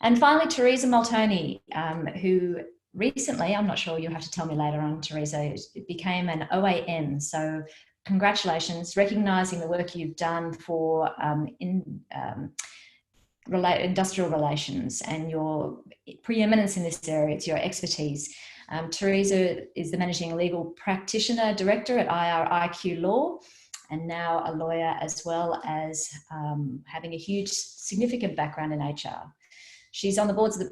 And finally, Theresa Moltoni, who recently, I'm not sure, you'll have to tell me later on, Theresa, became an OAM. So congratulations, recognising the work you've done for industrial relations and your preeminence in this area. It's your expertise. Theresa is the Managing Legal Practitioner Director at IRIQ Law, and now a lawyer, as well as having a huge, significant background in HR. She's on the boards of the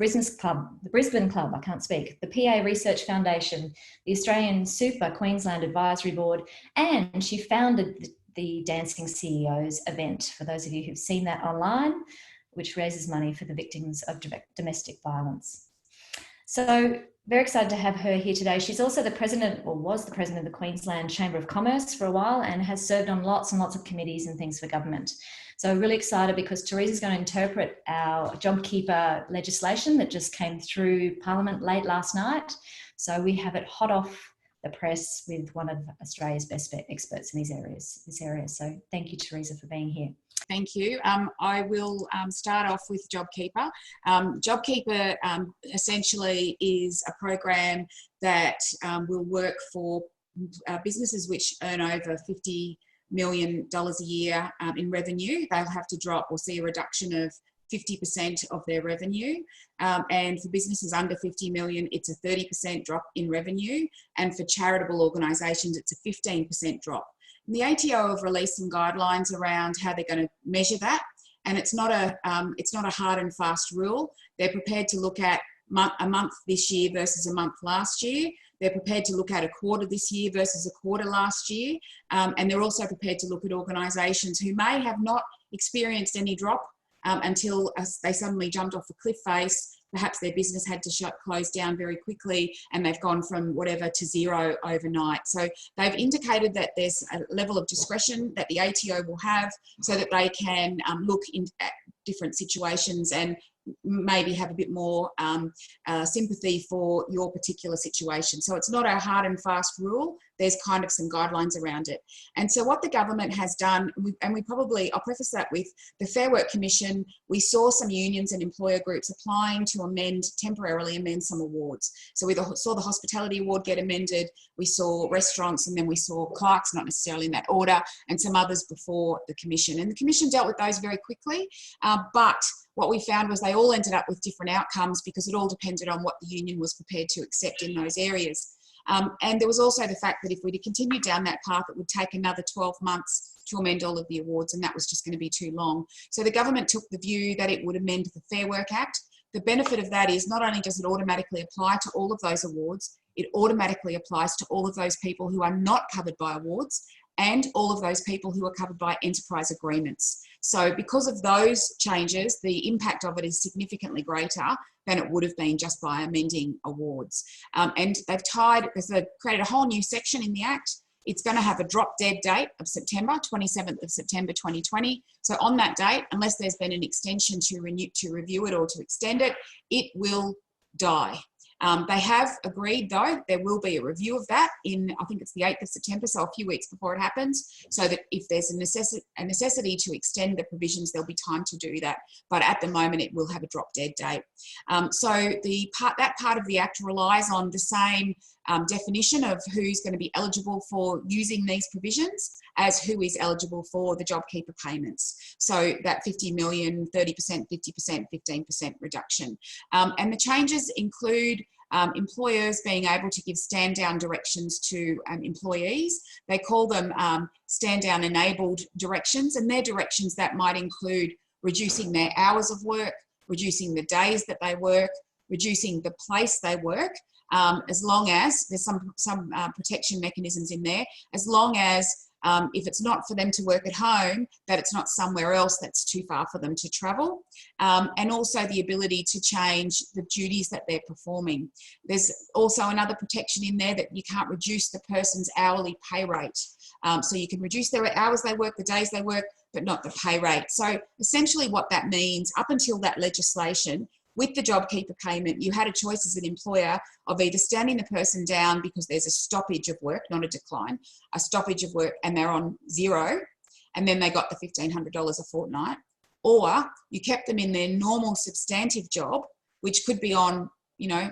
Brisbane Club, I can't speak, the PA Research Foundation, the Australian Super Qld Advisory Board, and she founded the Dancing CEOs event, for those of you who've seen that online, which raises money for the victims of domestic violence. So very excited to have her here today. She's also the president, or was the president, of the Queensland Chamber of Commerce for a while, and has served on lots and lots of committees and things for government. So really excited because Theresa's going to interpret our JobKeeper legislation that just came through Parliament late last night. So we have it hot off the press with one of Australia's best experts in this area. So thank you, Theresa, for being here. Thank you. I will start off with JobKeeper. JobKeeper essentially is a program that will work for businesses which earn over $50 million a year in revenue. They'll have to drop or see a reduction of 50% of their revenue. And for businesses under 50 million, it's a 30% drop in revenue. And for charitable organisations, it's a 15% drop. And the ATO have released some guidelines around how they're going to measure that. And it's not a hard and fast rule. They're prepared to look at a month this year versus a month last year. They're prepared to look at a quarter this year versus a quarter last year. And they're also prepared to look at organisations who may have not experienced any drop until they suddenly jumped off a cliff face. Perhaps their business had to close down very quickly and they've gone from whatever to zero overnight. So they've indicated that there's a level of discretion that the ATO will have so that they can look at different situations and maybe have a bit more sympathy for your particular situation. So it's not a hard and fast rule. There's kind of some guidelines around it. And so what the government has done, I'll preface that with the Fair Work Commission, we saw some unions and employer groups applying to temporarily amend some awards. So we saw the hospitality award get amended, we saw restaurants, and then we saw clerks, not necessarily in that order, and some others before the commission. And the commission dealt with those very quickly, but what we found was they all ended up with different outcomes because it all depended on what the union was prepared to accept in those areas. And there was also the fact that if we'd continued down that path, it would take another 12 months to amend all of the awards, and that was just going to be too long. So the government took the view that it would amend the Fair Work Act. The benefit of that is not only does it automatically apply to all of those awards, it automatically applies to all of those people who are not covered by awards and all of those people who are covered by enterprise agreements. So because of those changes, the impact of it is significantly greater than it would have been just by amending awards. And they've created a whole new section in the Act. It's going to have a drop dead date of September, 27th of September 2020. So on that date, unless there's been an extension to review it or to extend it, it will die. They have agreed, though, there will be a review of that I think it's the 8th of September, so a few weeks before it happens, so that if there's a necessity to extend the provisions, there'll be time to do that. But at the moment, it will have a drop-dead date. So that part of the Act relies on the same definition of who's going to be eligible for using these provisions as who is eligible for the JobKeeper payments. So that 50 million, 30%, 50%, 15% reduction. And the changes include employers being able to give stand-down directions to employees. They call them stand-down enabled directions, and they're directions that might include reducing their hours of work, reducing the days that they work, reducing the place they work, as long as there's some protection mechanisms in there, as long as if it's not for them to work at home, that it's not somewhere else that's too far for them to travel, and also the ability to change the duties that they're performing. There's also another protection in there that you can't reduce the person's hourly pay rate. So you can reduce their hours they work, the days they work, but not the pay rate. So essentially what that means, up until that legislation, with the JobKeeper payment, you had a choice as an employer of either standing the person down because there's a stoppage of work, not a decline, a stoppage of work, and they're on zero, and then they got the $1,500 a fortnight, or you kept them in their normal substantive job, which could be on, you know,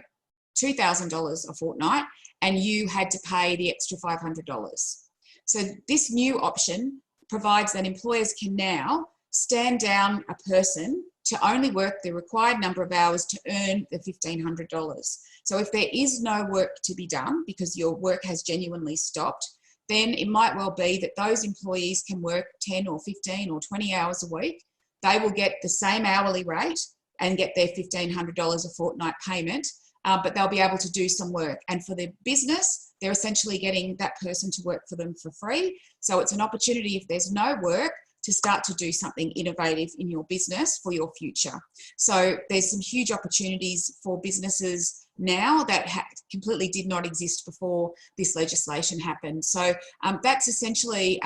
$2,000 a fortnight, and you had to pay the extra $500. So this new option provides that employers can now stand down a person to only work the required number of hours to earn the $1,500. So if there is no work to be done because your work has genuinely stopped, then it might well be that those employees can work 10 or 15 or 20 hours a week. They will get the same hourly rate and get their $1,500 a fortnight payment, but they'll be able to do some work. And for the business, they're essentially getting that person to work for them for free. So it's an opportunity, if there's no work, to start to do something innovative in your business for your future. So there's some huge opportunities for businesses now that completely did not exist before this legislation happened. So that's essentially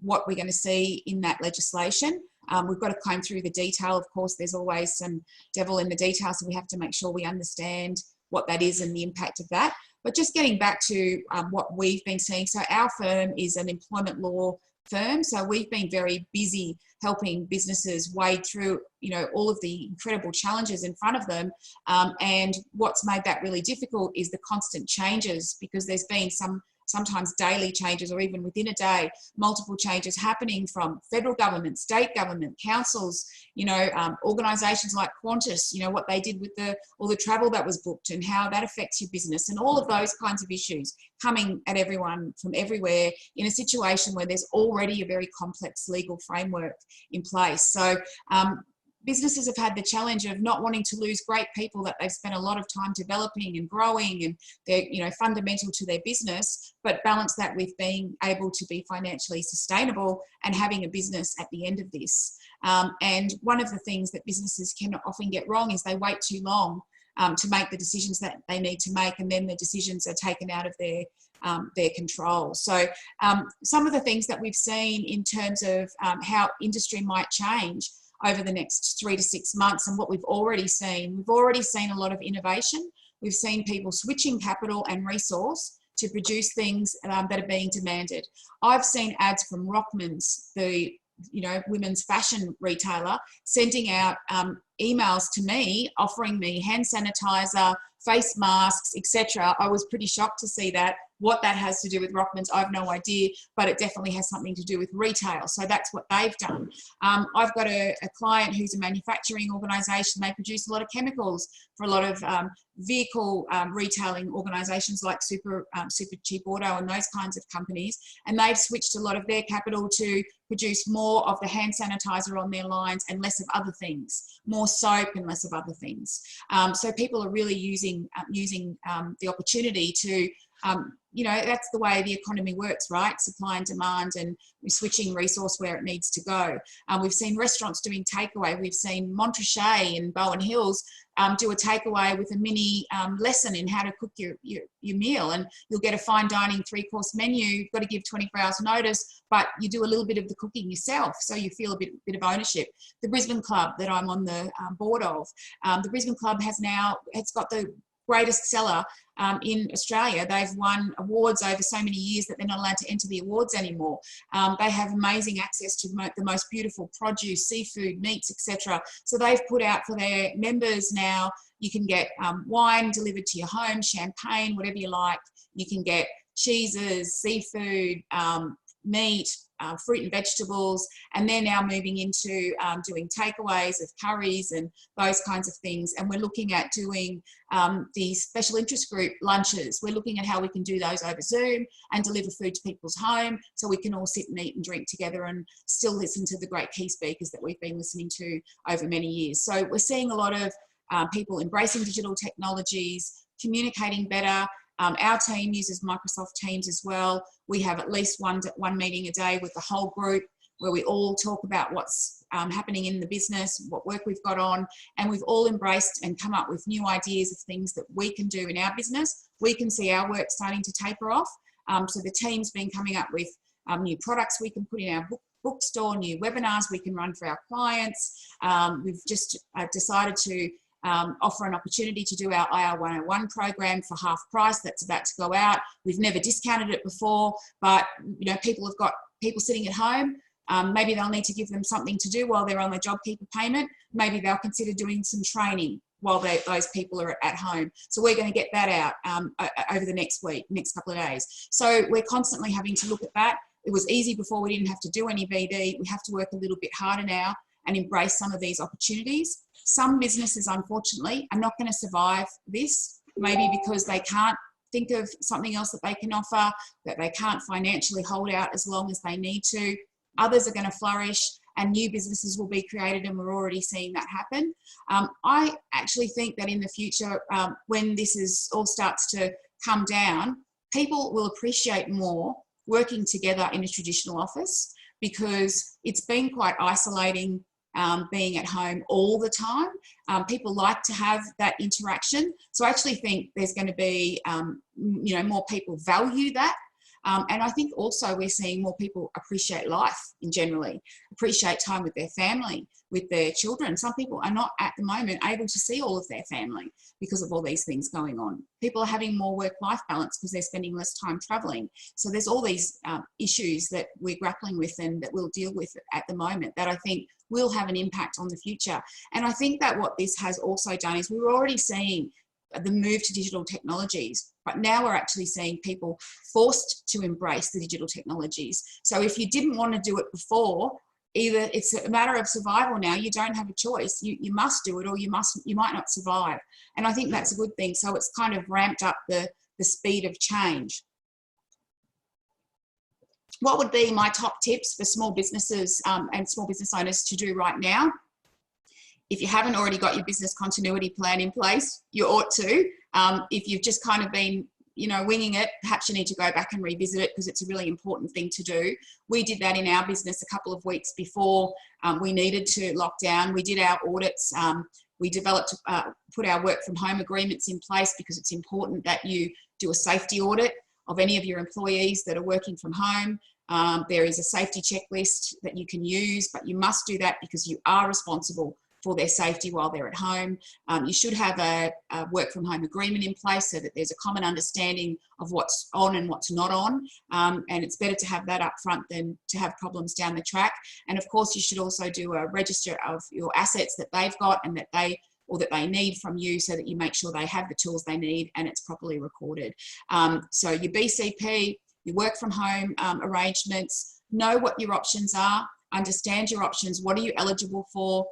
what we're going to see in that legislation. We've got to comb through the detail. Of course, there's always some devil in the detail, so we have to make sure we understand what that is and the impact of that. But just getting back to what we've been seeing, so our firm is an employment law firm, so we've been very busy helping businesses wade through, you know, all of the incredible challenges in front of them, and what's made that really difficult is the constant changes, because there's been sometimes daily changes, or even within a day, multiple changes happening from federal government, state government, councils, you know, organisations like Qantas, you know, what they did with all the travel that was booked and how that affects your business, and all of those kinds of issues coming at everyone from everywhere in a situation where there's already a very complex legal framework in place. So businesses have had the challenge of not wanting to lose great people that they've spent a lot of time developing and growing, and they're, you know, fundamental to their business, but balance that with being able to be financially sustainable and having a business at the end of this. And one of the things that businesses can often get wrong is they wait too long to make the decisions that they need to make, and then the decisions are taken out of their control. So some of the things that we've seen in terms of how industry might change over the next 3 to 6 months, and what we've already seen a lot of innovation. We've seen people switching capital and resource to produce things that are being demanded. I've seen ads from Rockman's, the women's fashion retailer, sending out emails to me offering me hand sanitizer, face masks, etc. I was pretty shocked to see that. What that has to do with Rockman's, I have no idea, but it definitely has something to do with retail. So that's what they've done. I've got a client who's a manufacturing organisation. They produce a lot of chemicals for a lot of vehicle retailing organisations like Super Qld Auto and those kinds of companies. And they've switched a lot of their capital to produce more of the hand sanitizer on their lines and less of other things, more soap and less of other things. So people are really using the opportunity to that's the way the economy works, right? Supply and demand, and we're switching resource where it needs to go. We've seen restaurants doing takeaway. We've seen Montrachet in Bowen Hills do a takeaway with a mini lesson in how to cook your meal, and you'll get a fine dining 3-course menu. You've got to give 24 hours notice, but you do a little bit of the cooking yourself, so you feel a bit of ownership. The Brisbane Club that I'm on the board of, the Brisbane Club it's got the greatest seller in Australia. They've won awards over so many years that they're not allowed to enter the awards anymore. They have amazing access to the most beautiful produce, seafood, meats, etc. So they've put out for their members now, you can get wine delivered to your home, champagne, whatever you like. You can get cheeses, seafood, meat, fruit and vegetables, and they're now moving into doing takeaways of curries and those kinds of things. And we're looking at doing the special interest group lunches. We're looking at how we can do those over Zoom and deliver food to people's home, so we can all sit and eat and drink together and still listen to the great key speakers that we've been listening to over many years. So we're seeing a lot of people embracing digital technologies, communicating better. Our team uses Microsoft Teams as well. We have at least one meeting a day with the whole group where we all talk about what's happening in the business, what work we've got on, and we've all embraced and come up with new ideas of things that we can do in our business. We can see our work starting to taper off. So the team's been coming up with new products we can put in our bookstore, new webinars we can run for our clients. We've just decided to offer an opportunity to do our IR 101 program for half price. That's about to go out. We've never discounted it before, but people have got people sitting at home. Maybe they'll need to give them something to do while they're on their JobKeeper payment. Maybe they'll consider doing some training while those people are at home. So we're going to get that out over the next couple of days. So we're constantly having to look at that. It was easy before, we didn't have to do any BD. We have to work a little bit harder now and embrace some of these opportunities. Some businesses, unfortunately, are not going to survive this, maybe because they can't think of something else that they can offer, that they can't financially hold out as long as they need to. Others are going to flourish and new businesses will be created, and we're already seeing that happen. I actually think that in the future, when this all starts to come down, people will appreciate more working together in a traditional office, because it's been quite isolating being at home all the time. People like to have that interaction. So I actually think there's going to be, more people value that. And I think also we're seeing more people appreciate life in generally, appreciate time with their family, with their children. Some people are not at the moment able to see all of their family because of all these things going on. People are having more work-life balance because they're spending less time travelling. So there's all these issues that we're grappling with and that we'll deal with at the moment that I think will have an impact on the future. And I think that what this has also done is we were already seeing the move to digital technologies, but now we're actually seeing people forced to embrace the digital technologies. So if you didn't want to do it before, either it's a matter of survival now, you don't have a choice, you must do it, or you might not survive. And I think that's a good thing. So it's kind of ramped up the speed of change. What would be my top tips for small businesses and small business owners to do right now? If you haven't already got your business continuity plan in place, you ought to. If you've just kind of been, winging it, perhaps you need to go back and revisit it, because it's a really important thing to do. We did that in our business a couple of weeks before we needed to lock down. We did our audits. We developed, put our work from home agreements in place, because it's important that you do a safety audit of any of your employees that are working from home. There is a safety checklist that you can use, but you must do that because you are responsible for their safety while they're at home. You should have a work from home agreement in place so that there's a common understanding of what's on and what's not on. And it's better to have that up front than to have problems down the track. And of course, you should also do a register of your assets that they've got and that they need from you, so that you make sure they have the tools they need and it's properly recorded. So your BCP, your work from home arrangements, know what your options are, understand your options. What are you eligible for?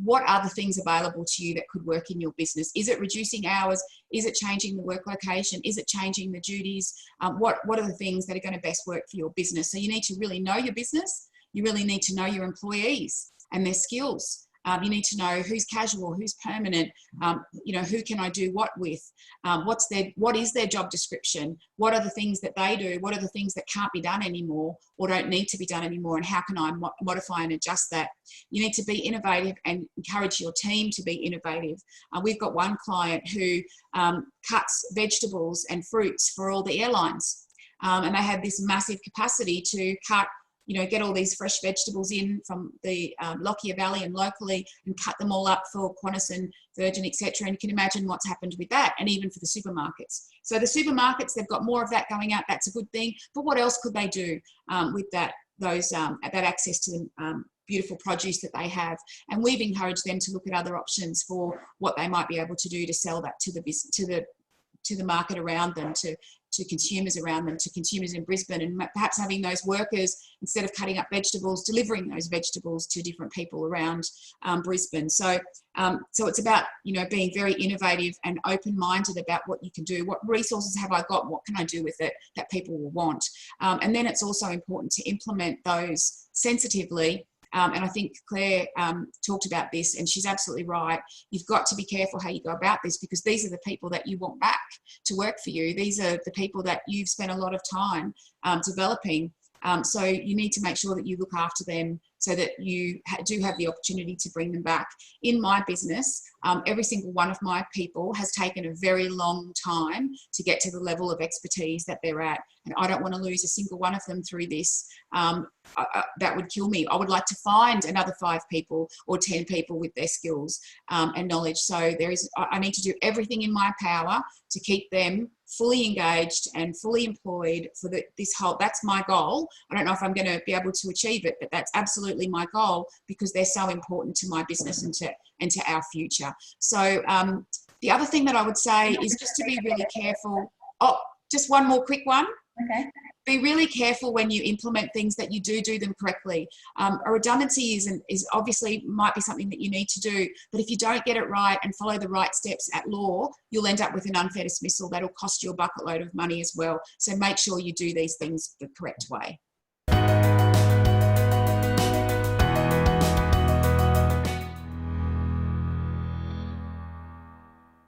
What are the things available to you that could work in your business? Is it reducing hours? Is it changing the work location? Is it changing the duties? What are the things that are going to best work for your business? So you need to really know your business. You really need to know your employees and their skills. You need to know who's casual, who's permanent, who can I do what with, what is their job description, what are the things that they do, what are the things that can't be done anymore or don't need to be done anymore, and how can I modify and adjust that. You need to be innovative and encourage your team to be innovative. We've got one client who cuts vegetables and fruits for all the airlines, and they had this massive capacity to cut, get all these fresh vegetables in from the Lockyer Valley and locally and cut them all up for Qantas and Virgin, etc. And you can imagine what's happened with that, and even for the supermarkets. So the supermarkets, they've got more of that going out. That's a good thing. But what else could they do with that access to the beautiful produce that they have? And we've encouraged them to look at other options for what they might be able to do to sell that to the market around them, to consumers around them, to consumers in Brisbane, and perhaps having those workers, instead of cutting up vegetables, delivering those vegetables to different people around Brisbane. So it's about, being very innovative and open-minded about what you can do. What resources have I got? What can I do with it that people will want? And then it's also important to implement those sensitively. And I think Claire talked about this, and she's absolutely right. You've got to be careful how you go about this, because these are the people that you want back to work for you. These are the people that you've spent a lot of time developing. So you need to make sure that you look after them so that you do have the opportunity to bring them back. In my business, every single one of my people has taken a very long time to get to the level of expertise that they're at. And I don't want to lose a single one of them through this. That would kill me. I would like to find another 5 people or 10 people with their skills and knowledge. So I need to do everything in my power to keep them fully engaged and fully employed for this whole, that's my goal. I don't know if I'm going to be able to achieve it, but that's absolutely my goal because they're so important to my business and to our future. So the other thing that I would say is just to be really careful. Oh, just one more quick one. Okay. Be really careful when you implement things that you do them correctly. A redundancy is obviously might be something that you need to do, but if you don't get it right and follow the right steps at law, you'll end up with an unfair dismissal that'll cost you a bucket load of money as well. So make sure you do these things the correct way.